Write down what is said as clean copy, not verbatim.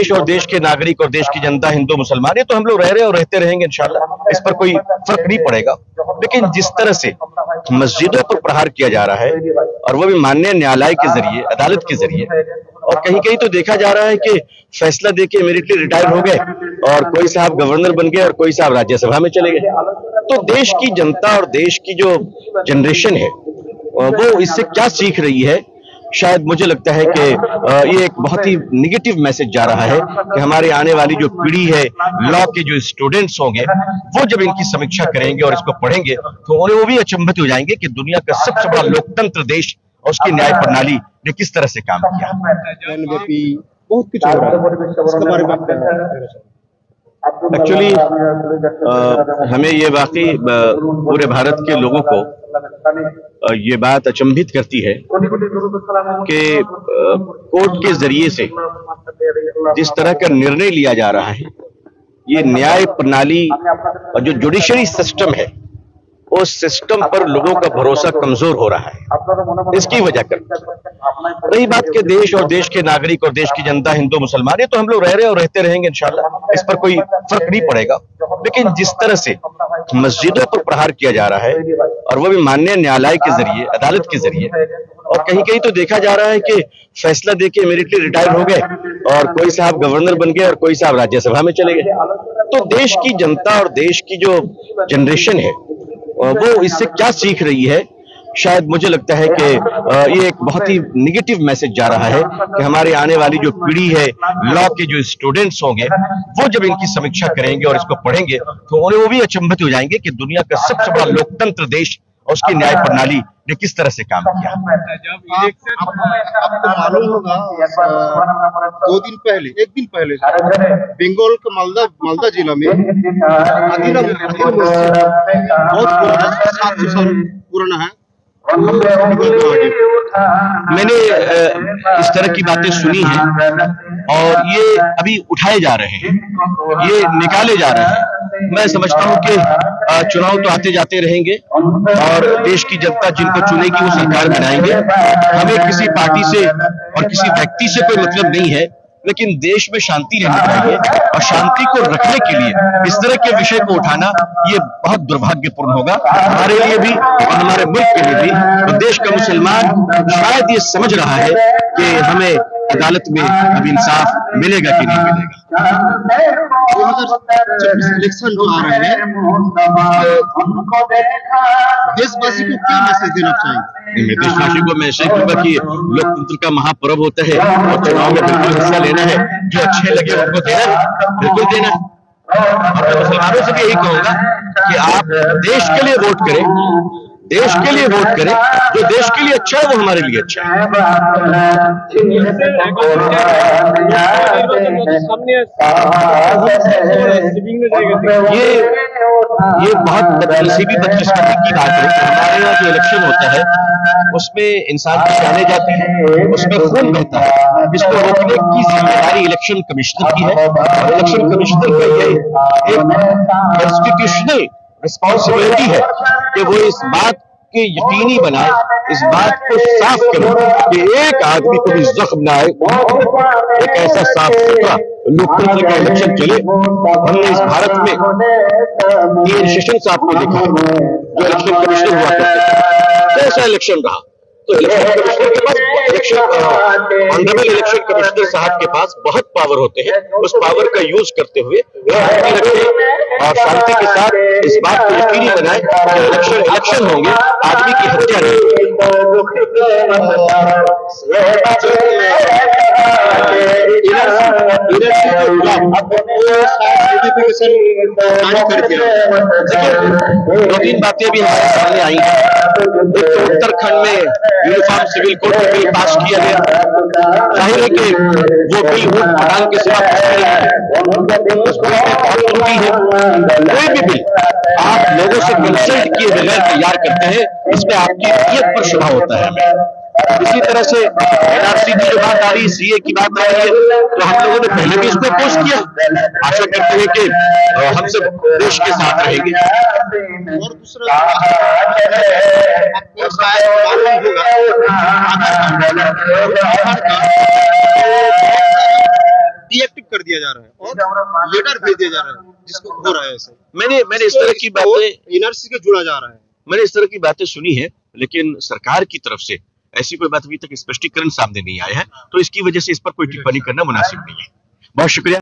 देश और देश के नागरिक और देश की जनता, हिंदू मुसलमान, ये तो हम लोग रह रहे और रहते रहेंगे इंशाल्लाह, इस पर कोई फर्क नहीं पड़ेगा। लेकिन जिस तरह से मस्जिदों पर प्रहार किया जा रहा है और वो भी माननीय न्यायालय के जरिए, अदालत के जरिए, और कहीं कहीं तो देखा जा रहा है कि फैसला देके इमीडिएटली रिटायर हो गए और कोई साहब गवर्नर बन गए और कोई साहब राज्यसभा में चले गए। तो देश की जनता और देश की जो जनरेशन है वो इससे क्या सीख रही है, शायद मुझे लगता है कि ये एक बहुत ही निगेटिव मैसेज जा रहा है कि हमारे आने वाली जो पीढ़ी है, लॉ के जो स्टूडेंट्स होंगे, वो जब इनकी समीक्षा करेंगे और इसको पढ़ेंगे तो उन्हें वो भी अचंभित हो जाएंगे कि दुनिया का सबसे बड़ा लोकतंत्र देश और उसकी न्याय प्रणाली ने किस तरह से काम किया। बहुत कुछ हो रहा है, इसके बारे में एक्चुअली हमें ये वाकई पूरे भारत के लोगों को ये बात अचंभित करती है कि कोर्ट के जरिए से जिस तरह का निर्णय लिया जा रहा है, ये न्याय प्रणाली और जो जुडिशरी सिस्टम है उस सिस्टम पर लोगों का भरोसा कमजोर हो रहा है। इसकी वजह कर रही बात के देश और देश के नागरिक और देश की जनता, हिंदू मुसलमान, ये तो हम लोग रह रहे और रहते रहेंगे इंशाल्लाह, इस पर कोई फर्क नहीं पड़ेगा। लेकिन जिस तरह से मस्जिदों पर प्रहार किया जा रहा है और वो भी माननीय न्यायालय के जरिए, अदालत के जरिए, और कहीं कहीं तो देखा जा रहा है कि फैसला देके इमीडिएटली रिटायर हो गए और कोई साहब गवर्नर बन गए और कोई साहब राज्यसभा में चले गए। तो देश की जनता और देश की जो जनरेशन है वो इससे क्या सीख रही है, शायद मुझे लगता है कि ये एक बहुत ही निगेटिव मैसेज जा रहा है कि हमारे आने वाली जो पीढ़ी है, लॉ के जो स्टूडेंट्स होंगे, वो जब इनकी समीक्षा करेंगे और इसको पढ़ेंगे तो उन्हें वो भी अचंभित हो जाएंगे कि दुनिया का सबसे बड़ा लोकतंत्र देश और उसकी न्याय प्रणाली ने किस तरह से काम किया। आपको मालूम होगा 2 दिन पहले, 1 दिन पहले बंगाल के मालदा जिला में आदिना बहुत पुराना 700 साल पुराना है। मैंने इस तरह की बातें सुनी हैं और ये अभी उठाए जा रहे हैं, ये निकाले जा रहे हैं। मैं समझता हूं कि चुनाव तो आते जाते रहेंगे और देश की जनता जिनको चुनेगी वो सरकार बनाएंगे। हमें किसी पार्टी से और किसी व्यक्ति से कोई मतलब नहीं है, लेकिन देश में शांति रहनी चाहिए और शांति को रखने के लिए इस तरह के विषय को उठाना ये बहुत दुर्भाग्यपूर्ण होगा हमारे लिए भी और हमारे मुल्क के लिए भी। तो देश का मुसलमान शायद ये समझ रहा है कि हमें अदालत में अब इंसाफ मिलेगा कि नहीं मिलेगा। 2024 इलेक्शन जो आ रहे हैं, देशवासी को क्या मैसेज देना चाहिए? मैं देशवासी को मैसेज दूंगा कि लोकतंत्र का महापर्व होता है और चुनाव में बिल्कुल हिस्सा लेना है, जो अच्छे लगे उनको देना, बिल्कुल देना। और मुसलमानों से भी यही कहूंगा कि आप देश के लिए वोट करें, देश के लिए वोट करें, जो देश के लिए अच्छा है वो हमारे लिए अच्छा है। ये बहुत बदनसीबी, बदकिस्मती की बात है कि हमारे यहाँ जो इलेक्शन होता है उसमें इंसान की जाने जाती है, उसमें खून बहता है। इसको रोकने की जिम्मेदारी इलेक्शन कमिश्नर की है और इलेक्शन कमिश्नर का ये एक कॉन्स्टिट्यूशनल रिस्पॉन्सिबिलिटी है कि वो इस बात की यकीनी बनाए, इस बात को साफ करे कि एक आदमी को भी जख्म ना आए, एक ऐसा साफ सुथरा लोकतंत्र का इलेक्शन चले। हमने इस भारत में टी एन शेषन साहब को देखा जो इलेक्शन कमिश्नर हुआ करते थे, कैसा इलेक्शन रहा। तो इलेक्शन कमिश्नर के पास ऑनरेबल इलेक्शन कमिश्नर साहब के पास बहुत पावर होते हैं, उस पावर का यूज करते हुए शांति रखें और शांति के साथ इस बात को यकीनी बनाए कि इलेक्शन होंगे, आदमी की हत्या नहीं दो तीन बातें भी हमारे सामने आई हैं। उत्तराखंड में यूनिफॉर्म सिविल कोड का बिल पास किया गया, जाहिर है कि वो बिल वोट प्रदान के सिवा कोई भी बिल आप लोगों से कंसल्ट किए बगैर तैयार करते हैं, इसमें आपकी नीयत पर शुबा होता है हमें। इसी तरह से एनआरसी की जो बात आ रही है, सीए की बात आ रही है, तो हम लोगों ने पहले भी इसको अपोज किया। आशा करते हैं कि हम सब देश के साथ रहेंगे। और दूसरा आपको शायद मालूम होगा डीएक्टिव कर दिया जा रहा है और लेटर भेज दिया जा रहा है, जिसको हो रहा है ऐसे। मैंने इस तरह की बातें एनआरसी से जुड़ा जा रहा है। मैंने इस तरह की बातें सुनी है, लेकिन सरकार की तरफ से ऐसी कोई बात अभी तक स्पष्टीकरण सामने नहीं आया है, तो इसकी वजह से इस पर कोई टिप्पणी करना मुनासिब नहीं है। बहुत शुक्रिया।